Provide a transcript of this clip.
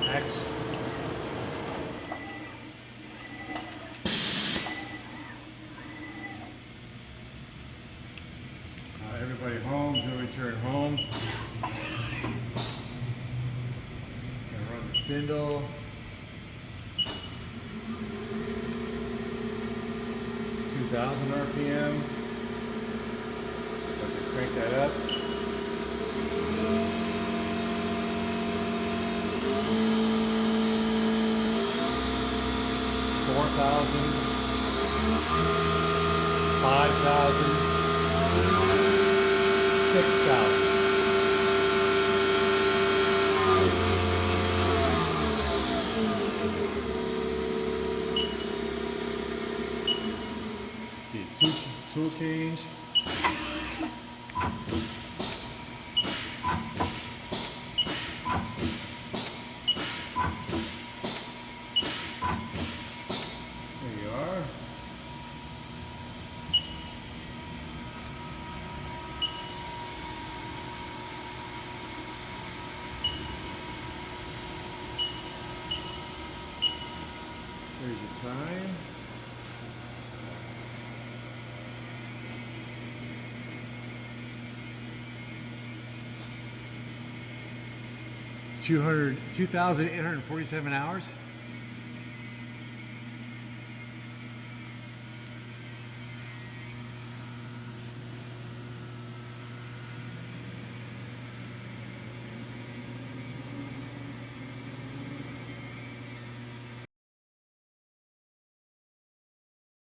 X. Everybody home, so return home. Gonna run the spindle. 2,000 RPM. Let's crank that up. 4,000. 5,000. 6,000. Tool change. There you are. There's your time. $2,847 hours.